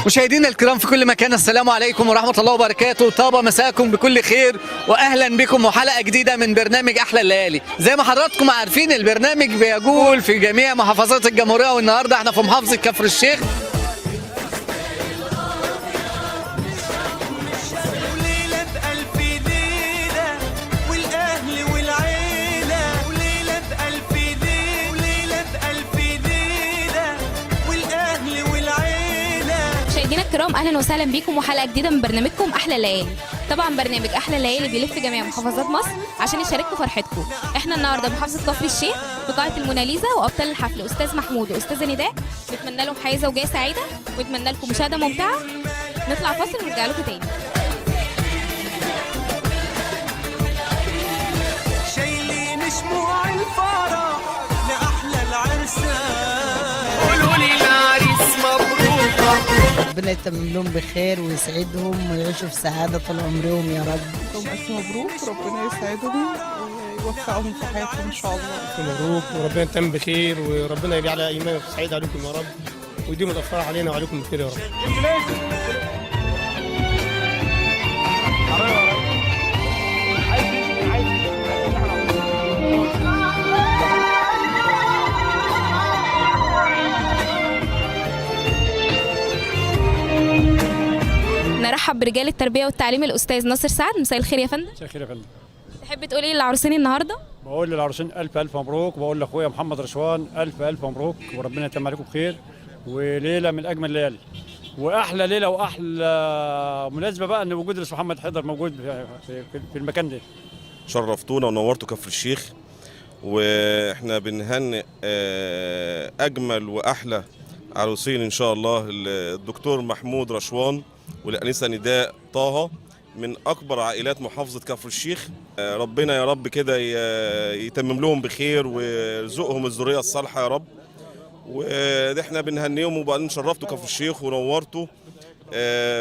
مشاهدينا الكرام في كل مكان، السلام عليكم ورحمة الله وبركاته. طاب مساكم بكل خير وأهلا بكم وحلقة جديدة من برنامج أحلى الليالي. زي ما حضراتكم عارفين البرنامج بيجول في جميع محافظات الجمهورية، والنهاردة احنا في محافظة كفر الشيخ. مشاهدينا الكرام، اهلا وسهلا بيكم وحلقه جديده من برنامجكم احلى الليالي. طبعا برنامج احلى الليالي بيلف جميع محافظات مصر عشان يشاركوا فرحتكم. احنا النهارده محافظه كفر الشيخ في قاعه الموناليزا، وابطال الحفل استاذ محمود واستاذه نداء. نتمنى لهم حياه زوجيه سعيده ونتمنى لكم مشاهده ممتعه. نطلع فاصل ونرجع لكم تاني. شايلين شموع الفرح لاحلى العرسان، قولوا لي العريس مبروك. ربنا يتمم لهم بخير ويسعدهم ويعيشوا في سعادة طول عمرهم يا رب. لهم ألف مبروك، ربنا يسعدهم ويوفقهم في حياتهم إن شاء الله. ألف مبروك وربنا يتم بخير، وربنا يجعل أيام سعيدة عليكم يا رب، ويديم الأفراح علينا وعليكم بخير يا رب. نرحب برجال التربيه والتعليم الاستاذ ناصر سعد. مساء الخير يا فندم. مساء الخير يا فندم. تحب تقول ايه للعروسين النهارده؟ بقول للعروسين الف الف مبروك، وبقول لاخويا محمد رشوان الف الف مبروك، وربنا يتم عليكم بخير، وليله من اجمل الليالي واحلى ليله واحلى مناسبه بقى ان وجود الاستاذ محمد حيدر موجود في المكان ده. شرفتونا ونورتوا كفر الشيخ، واحنا بنهنئ اجمل واحلى عروسين ان شاء الله، الدكتور محمود رشوان والانسه نداء طه من اكبر عائلات محافظه كفر الشيخ. ربنا يا رب كده يتمم لهم بخير ويرزقهم الذريه الصالحه يا رب. واحنا بنهنيهم وبعدين شرفتوا كفر الشيخ ونورتوا،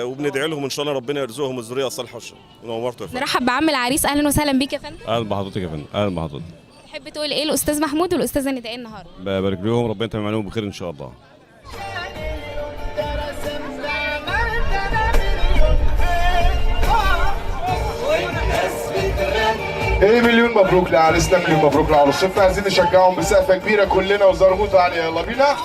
وبندعي لهم ان شاء الله ربنا يرزقهم الذريه الصالحه ونورتوا يا فندم. نرحب بعم العريس. اهلا وسهلا بيك يا فندم. اهلا بحضرتك يا فندم. اهلا بحضرتك. تحب تقول ايه الاستاذ محمود والاستاذه نداء النهارده؟ ببارك لهم، ربنا يتمم عليهم بخير ان شاء الله. ايه، مليون مبروك لعريسنا، مليون مبروك لعروستنا. عايزين نشجعهم بسقفه كبيره كلنا وزرغوطه عاليه. يلا بينا.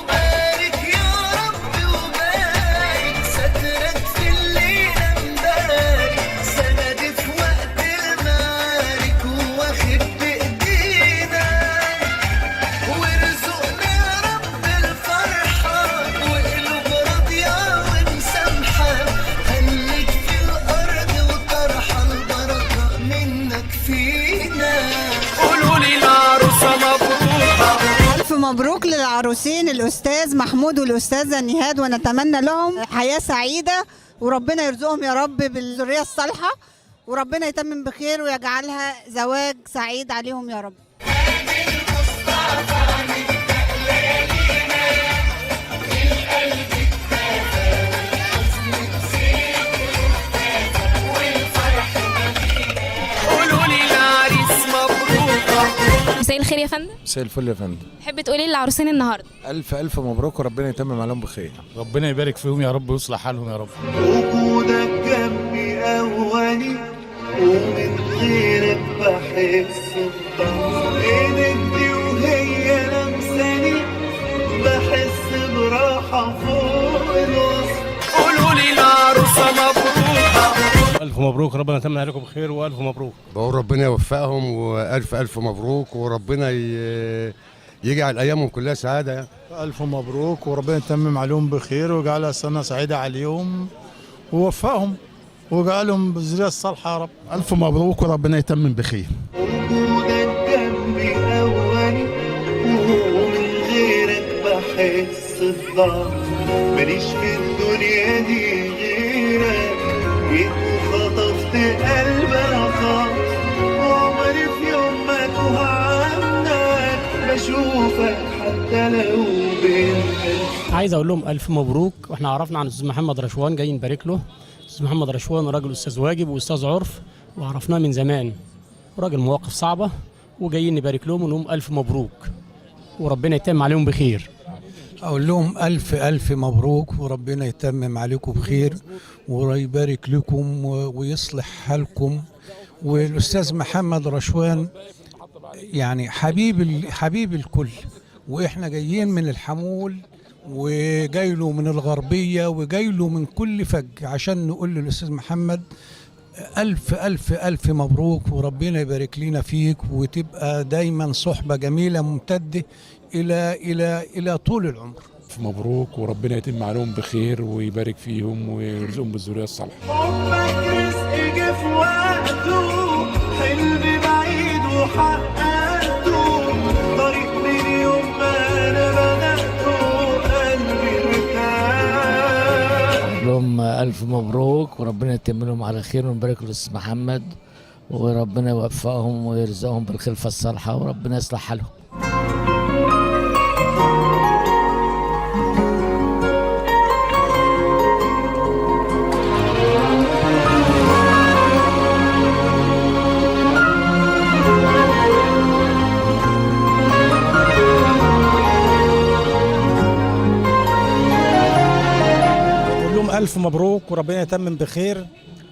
مبروك للعروسين الأستاذ محمود والأستاذة نهاد، ونتمنى لهم حياة سعيدة وربنا يرزقهم يا رب بالذرية الصالحة، وربنا يتمم بخير ويجعلها زواج سعيد عليهم يا رب. مساء الخير يا فندم. مساء الفل يا فندم. تحب تقول ايه للعروسين النهارده؟ الف الف مبروك وربنا يتمم عليهم بخير. ربنا يبارك فيهم يا رب ويصلح حالهم يا رب. وجودك جنبي أولي ومن غيرك بحس بضعف، ايدي وهي لمساني بحس براحة فوق الوصف. قولوا لي العروسة مبروك. الف مبروك، ربنا يتمم عليكم بخير والف مبروك. بقول ربنا يوفقهم والف الف مبروك، وربنا يجعل ايامهم كلها سعاده يعني. الف مبروك وربنا يتمم عليهم بخير ويجعلها سنه سعيده عليهم ووفقهم ويجعلهم بالذريه الصالحه يا رب. الف مبروك وربنا يتمم بخير. وجودك جنبي أولي ومن غيرك بحس بضعف، ماليش في الدنيا دي غيرك، جيت وخطفت قلب رخاء، وعمري في يوم ما توه عنك بشوفك حتى لو بين. عايز اقول لهم الف مبروك، واحنا عرفنا عن الاستاذ محمد رشوان جاي نبارك له. الاستاذ محمد رشوان راجل استاذ واجب واستاذ عرف، وعرفناه من زمان، راجل مواقف صعبه، وجايين نبارك لهم ونقول الف مبروك وربنا يتم عليهم بخير. أقول لهم ألف ألف مبروك وربنا يتمم عليكم بخير ويبارك لكم ويصلح حالكم. والأستاذ محمد رشوان يعني حبيب الكل، وإحنا جايين من الحمول وجاي له من الغربية وجاي له من كل فج عشان نقول للأستاذ محمد ألف ألف ألف مبروك وربنا يبارك لنا فيك، وتبقى دايما صحبة جميلة ممتدة إلى طول العمر. مبروك وربنا يتم عليهم بخير ويبارك فيهم ويرزقهم بالذرية الصالحة. حبك رزق جه في وقته، حلم بعيد وحققته، طريق من يوم ما انا بدأته قلبي ارتاح. لهم ألف مبروك وربنا يتم لهم على خير ونبارك للأستاذ محمد وربنا يوفقهم ويرزقهم بالخلفة الصالحة وربنا يصلح حالهم. ألف مبروك وربنا يتمم بخير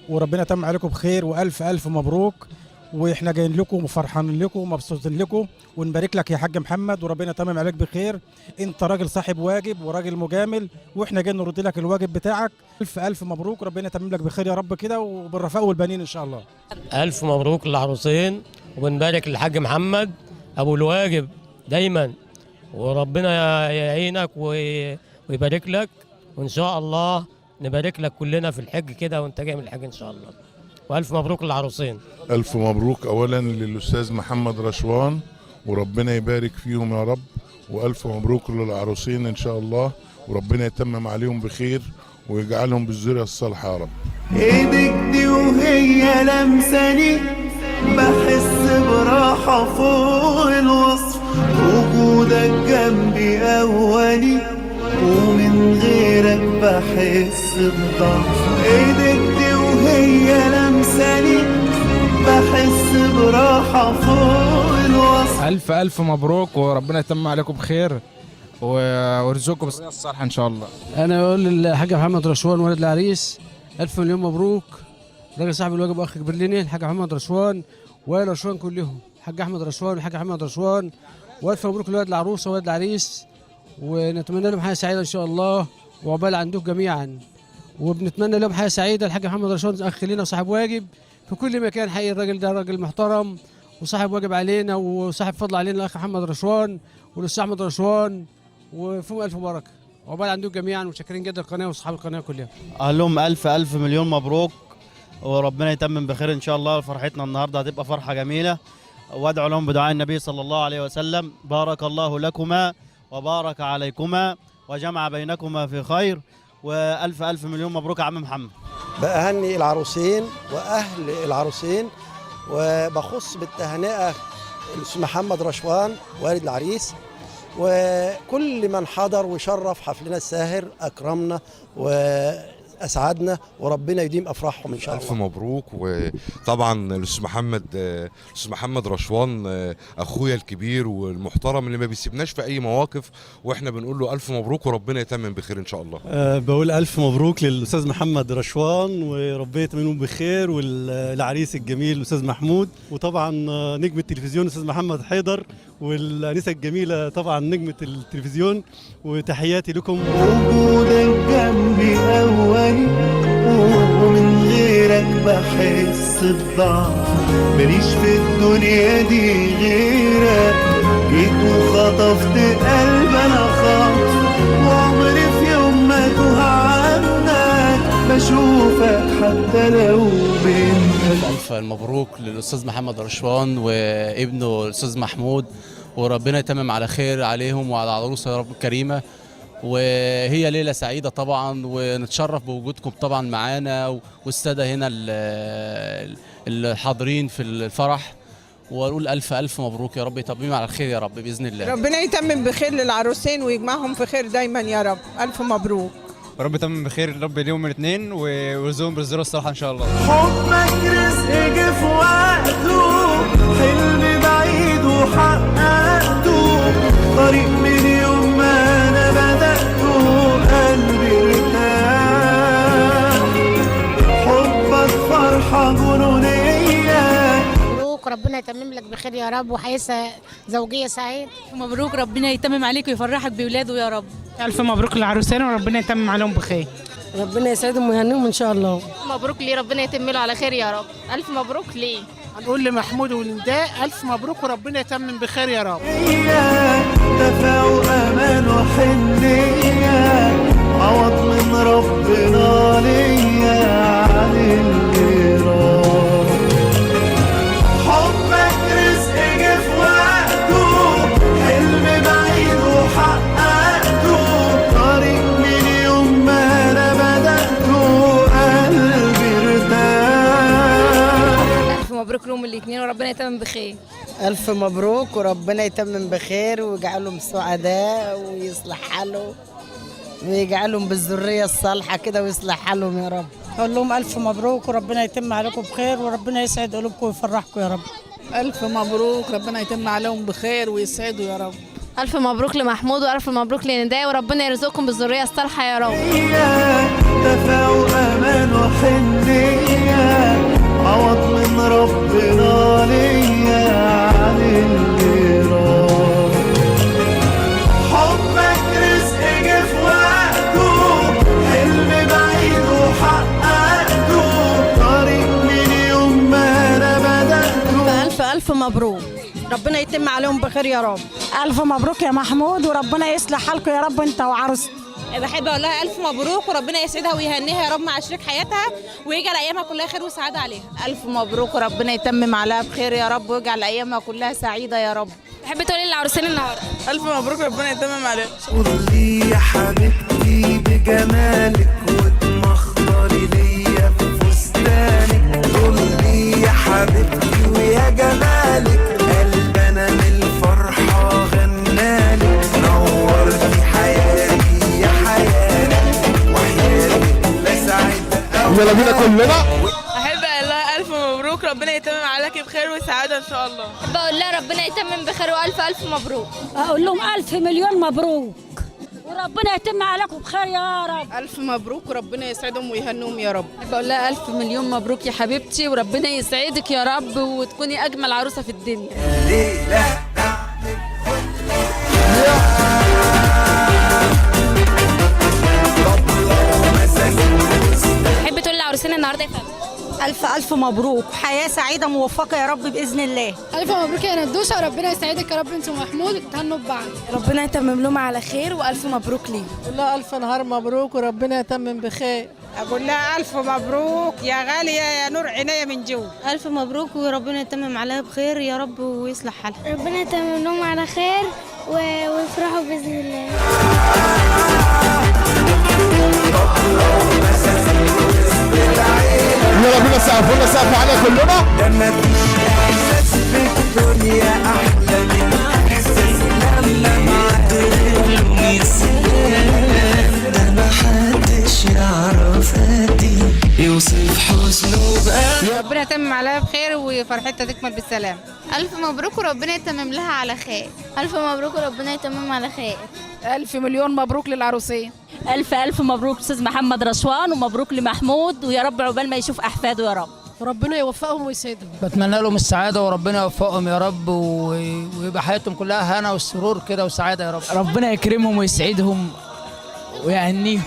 وربنا يتمم عليكم بخير وألف ألف مبروك. وإحنا جايين لكم وفرحانين لكم ومبسوطين لكم ونبارك لك يا حاج محمد وربنا يتمم عليك بخير. أنت راجل صاحب واجب وراجل مجامل وإحنا جايين نرد لك الواجب بتاعك. ألف ألف مبروك وربنا يتمم لك بخير يا رب كده وبالرفاق والبنين إن شاء الله. ألف مبروك للعروسين وبنبارك للحاج محمد أبو الواجب دايما، وربنا يعينك ويبارك لك، وإن شاء الله نبارك لك كلنا في الحج كده وانت جاي من الحج ان شاء الله. والف مبروك للعروسين. الف مبروك اولا للاستاذ محمد رشوان وربنا يبارك فيهم يا رب، والف مبروك للعروسين ان شاء الله وربنا يتمم عليهم بخير ويجعلهم بالذرية الصالحة يا رب. ايدك دي وهي لمساني بحس براحة فوق الوصف، وجودك جنبي اولي ومن غيرك بحس بضعف. ايدك دي وهي لمساني بحس براحة فوق الوصف. ألف ألف مبروك وربنا يتمم عليكم بخير ويرزقكم بالصحة الصالحة إن شاء الله. أنا أقول للحاج محمد رشوان ولد العريس ألف مليون مبروك، راجل صاحب الواجب أخ كبير لنا الحاج محمد رشوان وائل رشوان كلهم، الحاج أحمد رشوان والحاج محمد رشوان، وألف مبروك لولد العروسة وولد العريس، ونتمنى لهم حياه سعيده ان شاء الله وعقبال عندكم جميعا. وبنتمنى لهم حياه سعيده. الحاج محمد رشوان اخ لنا وصاحب واجب في كل مكان، حقيقي الراجل ده راجل محترم وصاحب واجب علينا وصاحب فضل علينا الاخ محمد رشوان والاستاذ احمد رشوان، وفيهم الف بركه وعقبال عندكم جميعا. وشاكرين جدا القناه واصحاب القناه كلها. اقول لهم الف الف مليون مبروك وربنا يتمم بخير ان شاء الله. فرحتنا النهارده هتبقى فرحه جميله، وادعو لهم بدعاء النبي صلى الله عليه وسلم: بارك الله لكما وبارك عليكما وجمع بينكما في خير. والف الف مليون مبروك يا عم محمد. بأهني العروسين واهل العروسين، وبخص بالتهنئه الاستاذ محمد رشوان والد العريس وكل من حضر وشرف حفلنا الساهر، اكرمنا واسعدنا وربنا يديم افراحهم ان شاء الله. الف مبروك. وطبعا الاستاذ محمد رشوان اخويا الكبير والمحترم اللي ما بيسيبناش في اي مواقف، واحنا بنقول له الف مبروك وربنا يتمم بخير ان شاء الله. بقول الف مبروك للاستاذ محمد رشوان وربنا يتمم بخير، والعريس الجميل الاستاذ محمود، وطبعا نجم التلفزيون الاستاذ محمد حيدر، والانسه الجميله طبعا نجمه التلفزيون، وتحياتي لكم. وجودك جنبي اولي ومن غيرك بحس بضعف، ماليش في الدنيا دي غيرك، جيت وخطفت قلب انا خاطف، وعمري في يوم ما توه عنك بشوفك حتى لو بينك. ألف مبروك للأستاذ محمد رشوان وابنه الأستاذ محمود، وربنا يتمم على خير عليهم وعلى العروسة يا رب الكريمة. وهي ليلة سعيدة طبعا، ونتشرف بوجودكم طبعا معانا والسادة هنا الحاضرين في الفرح، ونقول ألف ألف مبروك يا رب يتمم على الخير يا رب بإذن الله. ربنا يتمم بخير للعروسين ويجمعهم في خير دايما يا رب. ألف مبروك. رب يتمم بخير رب اليوم الاثنين ويرزقهم بالذرية الصالحة ان شاء الله. حبك رزق جه في وقته، حلم بعيد وحققته، طريق من يوم ما انا بدأت فرحة جنونية. مبروك، ربنا يتمم لك بخير يا رب وحياة زوجية سعيد. مبروك، ربنا يتمم عليك ويفرحك بولاده يا رب. ألف مبروك للعروسين وربنا يتمم عليهم بخير. ربنا يسعدهم ويهنيهم إن شاء الله. مبروك ليه، ربنا يتم له على خير يا رب. الف مبروك ليه. هنقول لمحمود والنداء ألف مبروك وربنا يتمم بخير يا رب. دفع وأمان وحنية، عوض من ربنا ليا عن اللي راح. حبك رزق جه في وقته، حلم بعيد وحققته، طريق من يوم ما أنا بدأته قلبي ارتاح. الف مبروك لهم الاثنين وربنا يتمم بخير. ألف مبروك وربنا يتمم بخير ويجعلهم سعداء ويصلح حالهم ويجعلهم بالذرية الصالحة كده ويصلح حالهم يا رب. أقول لهم ألف مبروك وربنا يتم عليكم بخير وربنا يسعد قلوبكم ويفرحكم يا رب. ألف مبروك، ربنا يتم عليهم بخير ويسعدوا يا رب. الف مبروك لمحمود والف مبروك لنداء وربنا يرزقكم بالذريه الصالحه يا رب. دفع وأمان وحنية، عوض من ربنا ليا عن اللي راح. حبك رزق جه في وقته، حلم بعيد وحققته، طريق من يوم ما أنا بدأته. ألف مبروك، ربنا يتم عليهم بخير يا رب. ألف مبروك يا محمود وربنا يصلح حالكم يا رب أنت وعروستك. بحب اقول لها الف مبروك وربنا يسعدها ويهنيها يا رب مع شريك حياتها ويجعل ايامها كلها خير وسعاده عليها. ألف مبروك وربنا يتمم عليها بخير يا رب ويجعل أيامها كلها سعيدة يا رب. تحبي تقولي للعروسين النهارده ألف مبروك، ربنا يتمم عليك. قولي يا حبيبتي بجمالك وتمخضري ليا في فستانك. قولي يا حبيبتي ويا جمالك، قلبنا من الفرحة غنالك. نورتي حياتي يا حياتي وحياتك لا سعيدة. يلا بينا كلنا. أحب أقول لها ألف مبروك، ربنا يتمم عليك بخير وسعادة إن شاء الله. بقول لها ربنا يتمم بخير والف الف مبروك. أقول لهم ألف مليون مبروك وربنا يتم عليكم بخير يا رب. ألف مبروك وربنا يسعدهم ويهنوهم يا رب. بقول لها ألف مليون مبروك يا حبيبتي وربنا يسعدك يا رب وتكوني أجمل عروسة في الدنيا. تحبي تقولي للعروسين النهارده يا فندم؟ ألف مبروك، حياة سعيدة موفقة يا رب بإذن الله. ألف مبروك يا ندوسة وربنا يسعدك يا رب أنت ومحمود وتهنوا ببعض. ربنا يتمم لهم على خير وألف مبروك ليه. أقول لها ألف نهار مبروك وربنا يتمم بخير. أقول لها ألف مبروك يا غالية يا نور عينيا من جو. ألف مبروك وربنا يتمم عليها بخير يا رب ويصلح حالها. ربنا يتمم لهم على خير ويفرحوا بإذن الله. يلا بينا سقف، قلنا سقف علينا كلنا. ده مفيش إحساس في الدنيا أحلى من إحساس لما معاك ده محدش يعرف قدي يوصف حزنه بقى. ربنا يتمم عليها بخير وفرحتها تكمل بالسلام. الف مبروك وربنا يتمم لها على خير. ألف مبروك وربنا يتمم على خير. ألف مليون مبروك للعروسين. ألف مبروك أستاذ محمد رشوان ومبروك لمحمود ويا رب عقبال ما يشوف أحفاده يا رب. وربنا يوفقهم ويسعدهم. بتمنى لهم السعادة وربنا يوفقهم يا رب ويبقى حياتهم كلها هنا والسرور كده وسعادة يا رب. ربنا يكرمهم ويسعدهم ويهنيهم.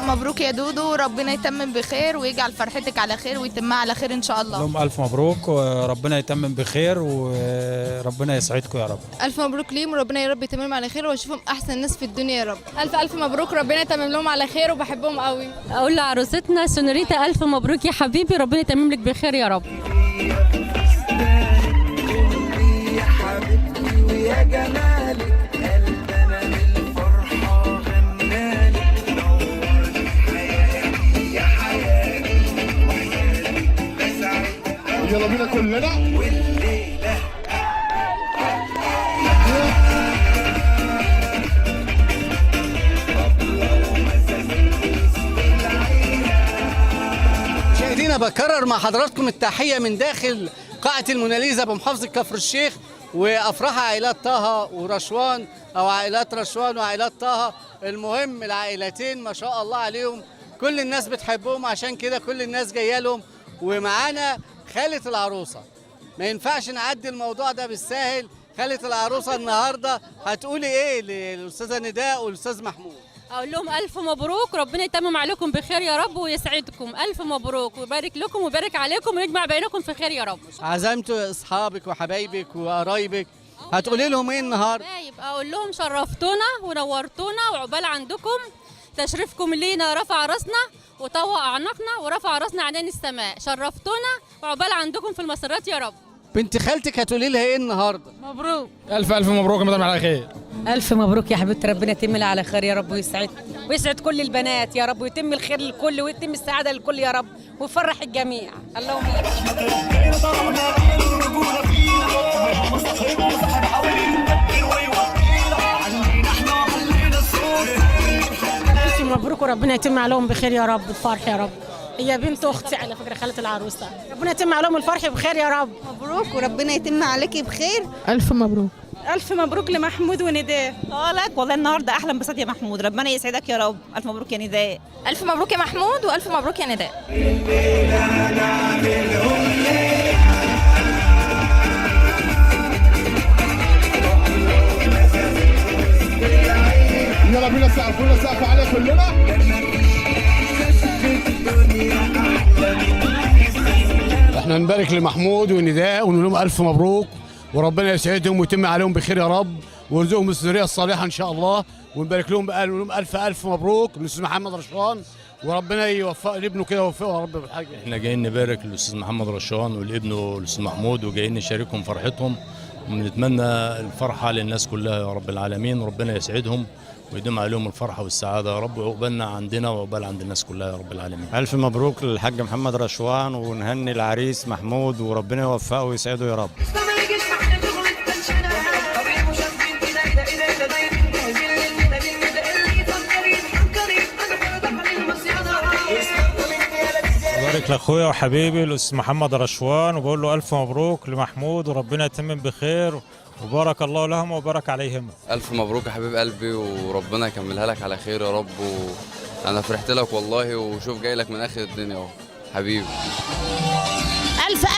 مبروك يا دودو وربنا يتمم بخير ويجعل فرحتك على خير ويتمها على خير ان شاء الله. لهم ألف مبروك وربنا يتمم بخير وربنا يسعدكم يا رب. الف مبروك ليهم وربنا يا رب يتمم على خير واشوفهم احسن ناس في الدنيا يا رب. الف مبروك ربنا يتمم لهم على خير وبحبهم قوي. أقول لعروستنا سونوريتا ألف مبروك يا حبيبي ربنا يتمم لك بخير يا رب. يا حبيبتي ويا جمالك قلبنا من الفرحة غنالك. نورتي حياتي يا حياتي وحياتي سعيدة. يلا بينا كلنا. والليلة طبلة ومزازيك وسط العيلة. انا بكرر مع حضراتكم التحيه من داخل قاعه الموناليزا بمحافظه كفر الشيخ، وافراح عائلات طه ورشوان، او عائلات رشوان وعائلات طه. المهم العائلتين ما شاء الله عليهم، كل الناس بتحبهم، عشان كده كل الناس جايه لهم. ومعانا خالة العروسه، ما ينفعش نعدي الموضوع ده بالساهل. خالة العروسه النهارده هتقولي ايه للاستاذه نداء والاستاذ محمود؟ اقول لهم الف مبروك، ربنا يتمم عليكم بخير يا رب ويسعدكم. الف مبروك ويبارك لكم ويبارك عليكم ويجمع بينكم في خير يا رب. عزمتوا اصحابك وحبايبك وقرايبك، هتقولي لهم ايه النهارده؟ اقول لهم شرفتونا ونورتونا، وعقبال عندكم تشريفكم لينا رفع راسنا وطوق اعناقنا ورفع راسنا عنان السماء. شرفتونا وعقبال عندكم في المسرات يا رب. بنت خالتك هتقولي لها ايه النهارده؟ مبروك. الف مبروك يا مدام على خير. ألف مبروك يا حبيبتي، ربنا يتم على خير يا رب ويسعد كل البنات يا رب، ويتم الخير للكل ويتم السعادة للكل يا رب ويفرح الجميع. اللهم ألف مبروك وربنا يتم عليهم بخير يا رب، الفرح يا رب. هي بنت اختي على فكره، خالة العروسه، ربنا يتم عليهم الفرح بخير يا رب. مبروك وربنا يتم عليكي بخير. ألف مبروك. ألف مبروك لمحمود ونداء. لك والله النهارده أحلى انبساط يا محمود، ربنا يسعدك يا رب. ألف مبروك يا نداء. الف مبروك يا محمود والف مبروك يا نداء. يلا بينا سقف عليه كلنا. احنا نبارك لمحمود ونداء ونقول لهم الف مبروك، وربنا يسعدهم ويتم عليهم بخير يا رب، ويرزقهم الذريه الصالحه ان شاء الله. ونبارك لهم الف مبروك للاستاذ محمد رشوان، وربنا يوفق لابنه كده ويوفقه يا رب بالحاجه. احنا جايين نبارك للاستاذ محمد رشوان ولابنه الاستاذ محمود، وجايين نشاركهم فرحتهم، ونتمنى الفرحه للناس كلها يا رب العالمين، وربنا يسعدهم ويدوم عليهم الفرحه والسعاده يا رب، وعقبالنا عندنا وعقبال عند الناس كلها يا رب العالمين. الف مبروك للحاج محمد رشوان، ونهني العريس محمود وربنا يوفقه ويسعده يا رب. بارك لاخويا وحبيبي الاستاذ محمد رشوان، وبقول له الف مبروك لمحمود وربنا يتمم بخير، وبارك الله لهم وبارك عليهم. الف مبروك يا حبيب قلبي، وربنا يكملها لك على خير يا رب. انا فرحت لك والله، وشوف جاي لك من اخر الدنيا اهو حبيبي.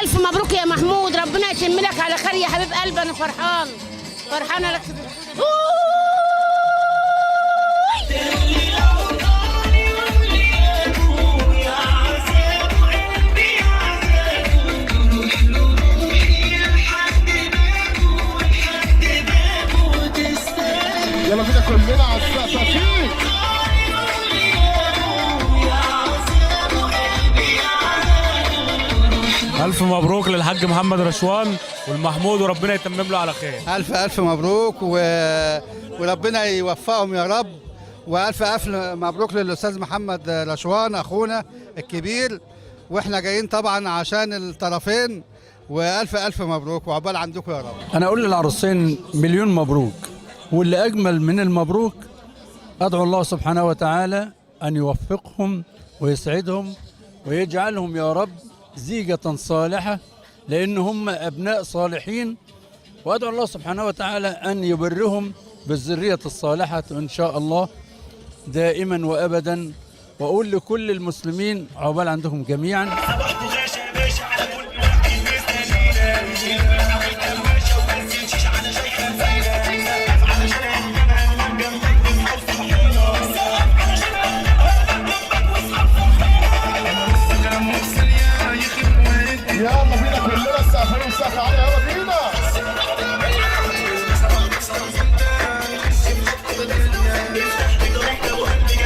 ألف مبروك يا محمود، ربنا يتم لك على خير يا حبيب قلبي. أنا فرحانة لك. يلا بينا كلنا على السقف. الف مبروك للحاج محمد رشوان والمحمود، وربنا يتمم له على خير. الف مبروك وربنا يوفقهم يا رب. والف مبروك للاستاذ محمد رشوان اخونا الكبير، واحنا جايين طبعا عشان الطرفين، والف مبروك وعقبال عندكم يا رب. انا اقول للعروسين مليون مبروك، واللي اجمل من المبروك ادعو الله سبحانه وتعالى ان يوفقهم ويسعدهم ويجعلهم يا رب زيجة صالحة، لأن هم أبناء صالحين، وأدعو الله سبحانه وتعالى أن يبرهم بالذرية الصالحة إن شاء الله دائما وأبدا. وأقول لكل المسلمين عقبال عندهم جميعا. يلا بينا كلنا السقف عليه. يلا بينا.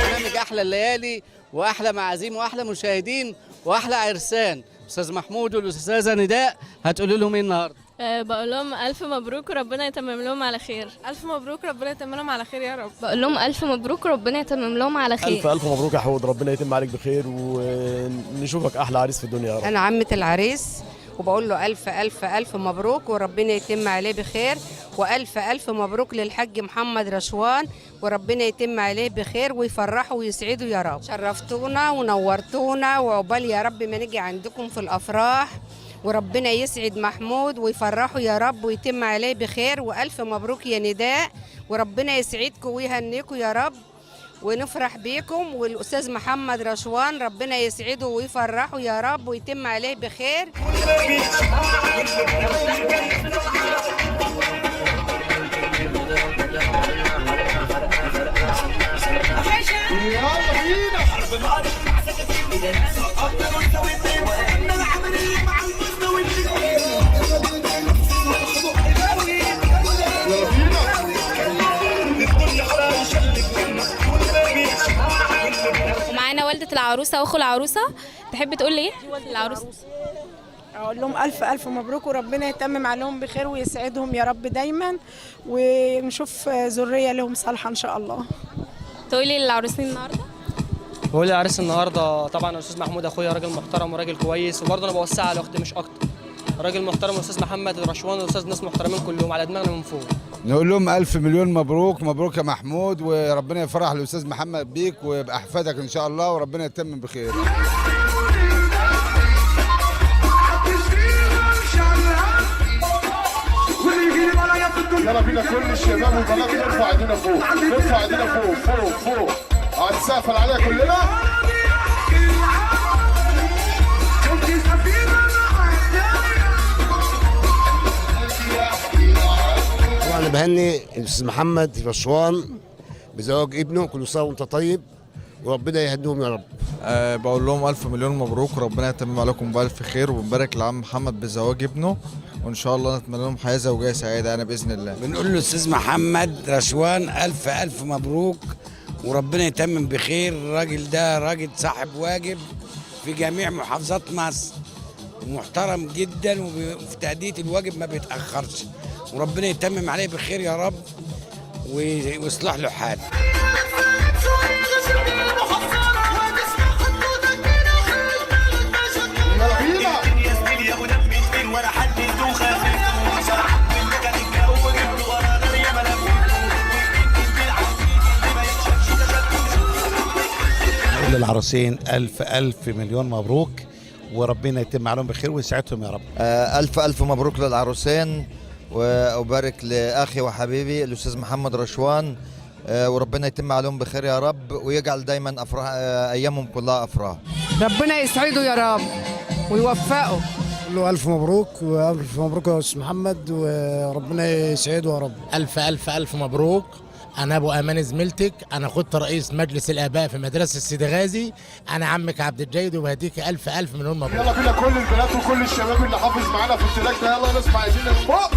برنامج احلى الليالي، واحلى معازيم، واحلى مشاهدين، واحلى عرسان. استاذ محمود والاستاذه نداء هتقول لهم ايه النهارده؟ بقول لهم الف مبروك وربنا يتمم لهم على خير. الف مبروك ربنا يتمم لهم على خير يا رب. بقول لهم الف مبروك وربنا يتمم لهم على خير. الف مبروك يا حود، ربنا يتم عليك بخير ونشوفك احلى عريس في الدنيا يا رب. أنا عمة العريس، وبقول له ألف ألف ألف مبروك وربنا يتم عليه بخير، وألف ألف مبروك للحاج محمد رشوان وربنا يتم عليه بخير ويفرحوا ويسعدوا يا رب. شرفتونا ونورتونا وعقبال يا رب ما نجي عندكم في الأفراح، وربنا يسعد محمود ويفرحوا يا رب ويتم عليه بخير، وألف مبروك يا نداء وربنا يسعدكم ويهنيكم يا رب ونفرح بيكم. والأستاذ محمد رشوان ربنا يسعده ويفرحه يا رب ويتم عليه بخير. ومعانا والدة العروسة واخو العروسة، تحب تقول لي ايه والدة العروسة؟ اقول لهم الف الف مبروك وربنا يتمم عليهم بخير ويسعدهم يا رب دايما، ونشوف ذريه لهم صالحه ان شاء الله. تقولي للعروسين النهارده؟ بقول للعريس النهارده طبعا الاستاذ محمود اخويا راجل محترم وراجل كويس، وبرضه انا بوسع على اختي مش اكتر، راجل محترم. الاستاذ محمد رشوان والاستاذ ناس محترمين كلهم على دماغنا من فوق. نقول لهم ألف مليون مبروك، مبروك يا محمود، وربنا يفرح الأستاذ محمد بيك وبأحفادك إن شاء الله، وربنا يتمم بخير. يلا بينا كل الشباب والبنات نرفع ايدينا فوق، نرفع ايدينا فوق فوق فوق على السقف العالية كلنا. طبعا بهني الاستاذ محمد رشوان بزواج ابنه، كل سنه وانت طيب وربنا يهديهم يا رب. بقول لهم ألف مليون مبروك وربنا يتمم عليكم بألف خير، وبنبارك لعم محمد بزواج ابنه، وإن شاء الله نتمنى لهم حياة زوجية سعيدة أنا بإذن الله. بنقول له أستاذ محمد رشوان ألف ألف مبروك وربنا يتمم بخير. الراجل ده راجل صاحب واجب في جميع محافظات مصر ومحترم جدا، وفي تأدية الواجب ما بيتأخرش، وربنا يتمم عليه بخير يا رب ويصلح له حاله. للعروسين ألف ألف مليون مبروك وربنا يتم عليهم بخير ويسعدهم يا رب. ألف ألف مبروك للعروسين، وأبارك لأخي وحبيبي الأستاذ محمد رشوان، وربنا يتم عليهم بخير يا رب، ويجعل دايما أفراح أيامهم كلها أفراح. ربنا يسعده يا رب ويوفقه. له ألف مبروك وألف مبروك يا أستاذ محمد، وربنا يسعده يا رب. ألف ألف ألف مبروك. أنا أبو أمان زميلتك، أنا كنت رئيس مجلس الآباء في مدرسة السيد غازي، أنا عمك عبد الجيد، وبهديك ألف ألف مليون مبروك. يلا بينا كل البنات وكل الشباب اللي حافظ معانا في التراك ده، يلا نسمع ايدينا فوق.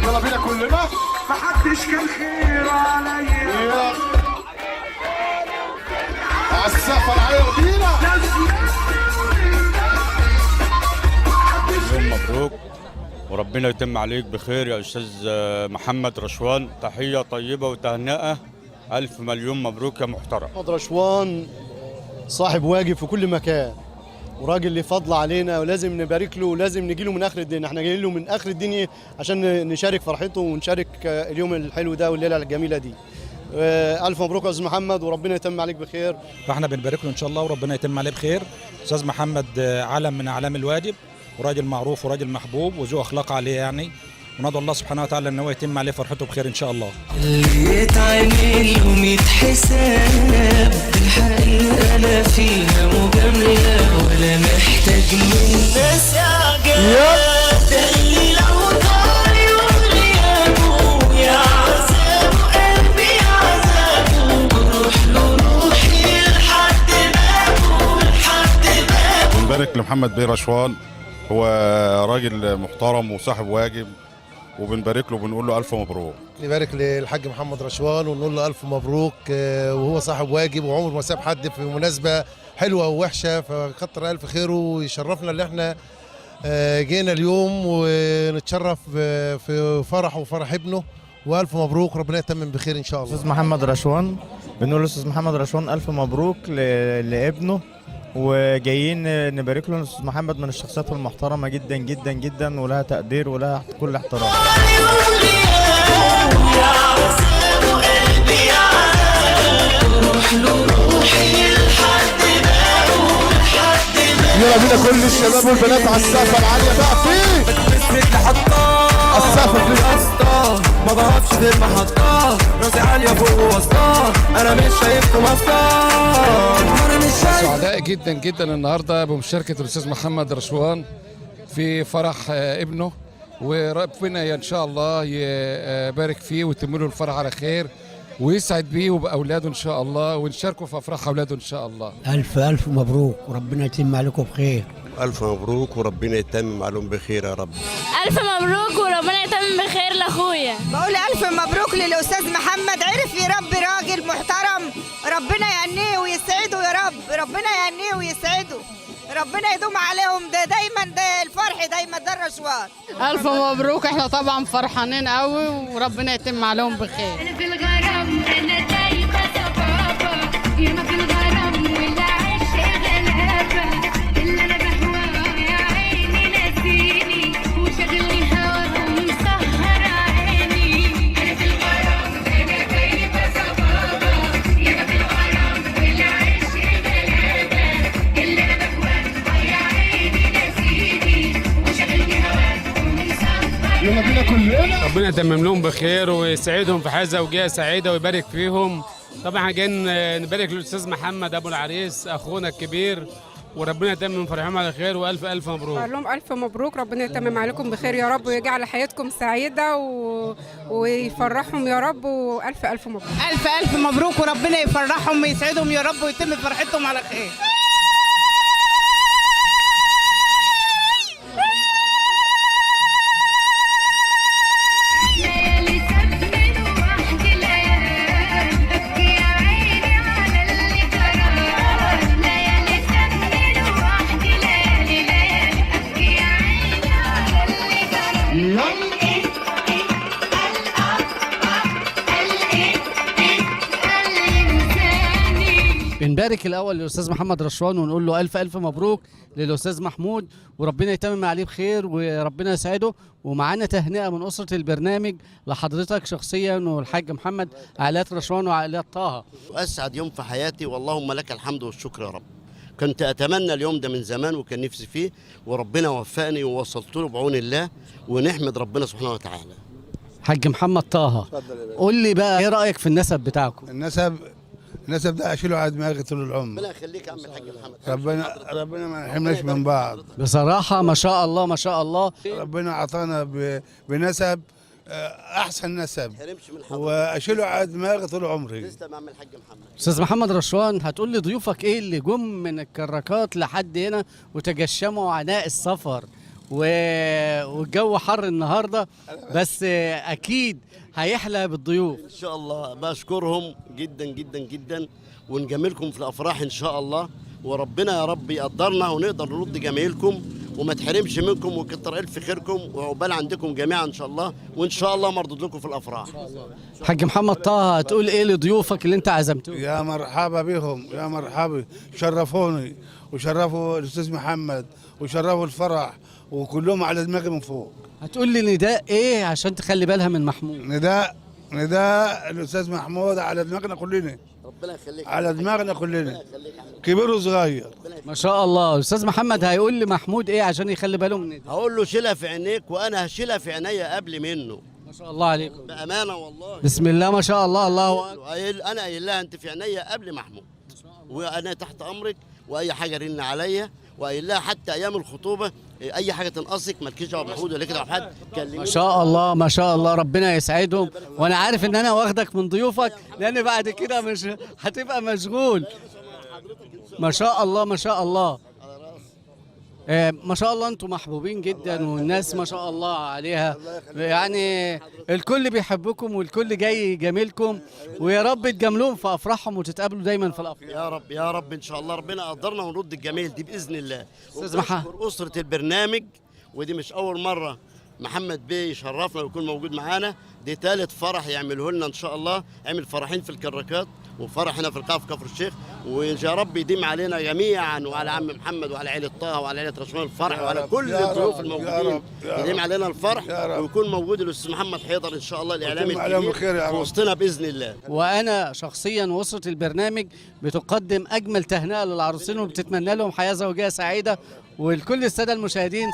يلا بينا كلنا. محدش كان خير عليا. السفر على بينا. مبروك وربنا يتم عليك بخير يا استاذ محمد رشوان. تحيه طيبه وتهنئه، الف مليون مبروك يا محترم. محمد رشوان صاحب واجب في كل مكان، وراجل ليه فضل علينا، ولازم نبارك له ولازم نجي له من اخر الدنيا. احنا جايين له من اخر الدنيا عشان نشارك فرحته ونشارك اليوم الحلو ده والليله الجميله دي. ألف مبروك يا أستاذ محمد وربنا يتم عليك بخير. فاحنا بنبارك له إن شاء الله وربنا يتم عليه بخير. أستاذ محمد علم من أعلام الواجب، وراجل معروف وراجل محبوب وذو أخلاق عليه يعني، وندعو الله سبحانه وتعالى إن هو يتم عليه فرحته بخير إن شاء الله. اللي يتعمل ومتحساب الحقيقة لا فيها مجاملة ولا محتاج من ناس إعجاب. ده اللي لو طال يوم غيابه يا عذاب قلبي عذابه، بروح له روحي لحد بابه لحد بابه. بنبارك لمحمد بيه رشوان، هو راجل محترم وصاحب واجب، وبنبارك له وبنقول له ألف مبروك. نبارك للحاج محمد رشوان ونقول له ألف مبروك، وهو صاحب واجب وعمر ما ساب حد في مناسبة حلوة ووحشة، فكتر ألف خيره ويشرفنا اللي احنا جينا اليوم ونتشرف في فرح وفرح ابنه، والف مبروك، ربنا يتمم بخير ان شاء الله. استاذ محمد رشوان، بنقول لاستاذ محمد رشوان الف مبروك لابنه، وجايين نبارك له. استاذ محمد من الشخصيات المحترمه جدا جدا جدا، ولها تقدير ولها كل احترام. يلا بينا كل الشباب والبنات على السقف العالية بقى فين؟ السقف ما ضربش في المحطة، راسي عالية فوق وسطها، أنا مش شايفكم سعداء جدا جدا النهارده بمشاركة الأستاذ محمد رشوان في فرح ابنه، وربنا إن شاء الله يبارك فيه ويتم له الفرح على خير ويسعد بيه وبأولاده إن شاء الله، ونشاركه في أفراح أولاده إن شاء الله. ألف مبروك وربنا يتم عليكم بخير. ألف مبروك وربنا يتمم عليهم بخير يا رب. ألف مبروك وربنا يتمم بخير لأخويا. بقول ألف مبروك للأستاذ محمد، عرف يربي راجل محترم، ربنا يهنيه ويسعده يا رب، ربنا يهنيه ويسعده، ربنا يدوم عليهم، ده دايما ده الفرح دايما ده الرشوان. ألف مبروك، احنا طبعا فرحانين قوي وربنا يتم عليهم بخير. أنا في الغرام أنا دايما صبابة، ياما في الغرام والعشق غلابة، اللي أنا بهواه يا عيني ناسيني وشاغلني هواك ومسهر عيني. أنا في الغرام أنا دايما صبابة، ياما في الغرام والعشق غلابة، اللي أنا بهواه يا عيني ناسيني وشاغلني هواك ومسهر. يلا بينا كلنا. ربنا يتمم لهم بخير ويسعدهم في حياه زوجيه سعيده ويبارك فيهم. طبعا احنا جايين نبارك للاستاذ محمد ابو العريس اخونا الكبير، وربنا يتمم فرحهم على خير، والف الف مبروك. بقول لهم الف مبروك، ربنا يتمم عليكم بخير يا رب، ويجعل حياتكم سعيده ويفرحهم يا رب، والف الف مبروك. ألف مبروك وربنا يفرحهم ويسعدهم يا رب ويتم فرحتهم على خير. بنبارك الاول للاستاذ محمد رشوان ونقول له الف مبروك للاستاذ محمود، وربنا يتمم عليه بخير وربنا يسعده. ومعانا تهنئه من اسره البرنامج لحضرتك شخصيا والحاج محمد عائلات رشوان وعائلات طه. اسعد يوم في حياتي واللهم لك الحمد والشكر يا رب. كنت اتمنى اليوم ده من زمان وكان نفسي فيه، وربنا وفقني ووصلت له بعون الله، ونحمد ربنا سبحانه وتعالى. حاج محمد طه، قول لي بقى ايه رايك في النسب بتاعكم؟ النسب ده اشيله على دماغي طول العمر. ربنا يخليك يا عم الحاج محمد. ربنا ما يحرمناش من بعض. بصراحه ما شاء الله ما شاء الله، ربنا اعطانا بنسب احسن نسب، واشيله على دماغي طول عمري. تسلم يا عم الحاج محمد. استاذ محمد رشوان، هتقول لي ضيوفك ايه اللي جم من الكراكات لحد هنا وتجشموا عناء السفر والجو حر النهارده، بس اكيد هيحلى بالضيوف ان شاء الله. بشكرهم جدا جدا جدا، ونجملكم في الافراح ان شاء الله، وربنا يا رب يقدرنا ونقدر نرد جمايلكم وما تحرمش منكم، وكتر الف خيركم وعقبال عندكم جميعا ان شاء الله، وان شاء الله مردود لكم في الافراح. حاج محمد طه، هتقول ايه لضيوفك اللي انت عزمتهم؟ يا مرحبا بهم، يا مرحبا، شرفوني وشرفوا الاستاذ محمد وشرفوا الفرح، وكلهم على دماغي من فوق. هتقول لي نداء ايه عشان تخلي بالها من محمود؟ نداء الاستاذ محمود على دماغنا كلنا، ربنا يخليك، على دماغنا كلنا، كبير وصغير. ما شاء الله. استاذ محمد هيقول لي محمود ايه عشان يخلي باله من نداء؟ هقول له شيلها في عينيك وانا هشيلها في عينيا قبل منه. ما شاء الله عليكم، بامانه والله. بسم الله ما شاء الله. الله اكبر. انا قايل لها انت في عينيا قبل محمود، وانا تحت امرك، واي حاجه رن عليا، وقايل لها حتى ايام الخطوبه اي حاجه تنقصك مالكيش دعوه بمحمود ولا كده حد كلمني. ما شاء الله ما شاء الله، ربنا يسعدهم. وانا عارف ان انا واخدك من ضيوفك لان بعد كده مش هتبقى مشغول. ما شاء الله ما شاء الله. ما شاء الله انتم محبوبين جدا، والناس ما شاء الله عليها، يعني الكل بيحبكم والكل جاي يجاملكم، ويا رب تجاملوهم في افراحهم وتتقابلوا دايما في الافراح. يا رب يا رب ان شاء الله، ربنا قدرنا ونرد الجميل دي باذن الله. استاذ محمد، اسره البرنامج ودي مش اول مره محمد بيه يشرفنا ويكون موجود معانا، دي ثالث فرح يعمله لنا ان شاء الله. عمل فرحين في الكراكات وفرح هنا في القاف كفر الشيخ، وان شاء رب يديم علينا جميعا وعلى عم محمد وعلى عيله طه وعلى عيله رشوان الفرح وعلى كل الضيوف الموجودين، يديم علينا الفرح ويكون موجود الاستاذ محمد حيدر ان شاء الله الاعلامي الكبير في وسطنا باذن الله. وانا شخصيا واسره البرنامج بتقدم اجمل تهنئه للعروسين وبتتمنى لهم حياه زوجيه سعيده، ولكل الساده المشاهدين